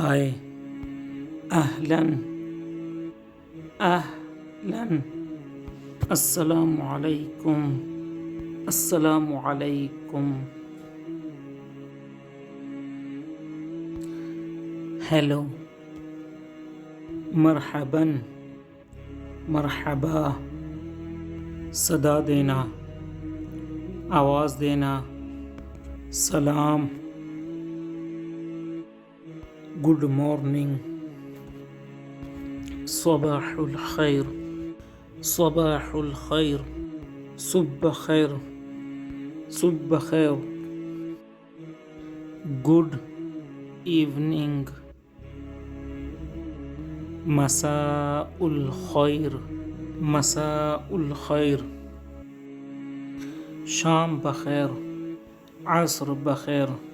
हाय। अहलन अहलन। अस्सलामु अलैकुम। अस्सलामु अलैकुम। हेलो, मरहबन, मरहबा। सदा देना, आवाज़ देना, सलाम, गुड मॉर्निंग, सबाहुल खैर, सबाहुल खैर, सुबह खैर, सुबह खैर, गुड इवनिंग, मसाउल खैर, मसाउल खैर, शाम बखैर, अस्र बखैर।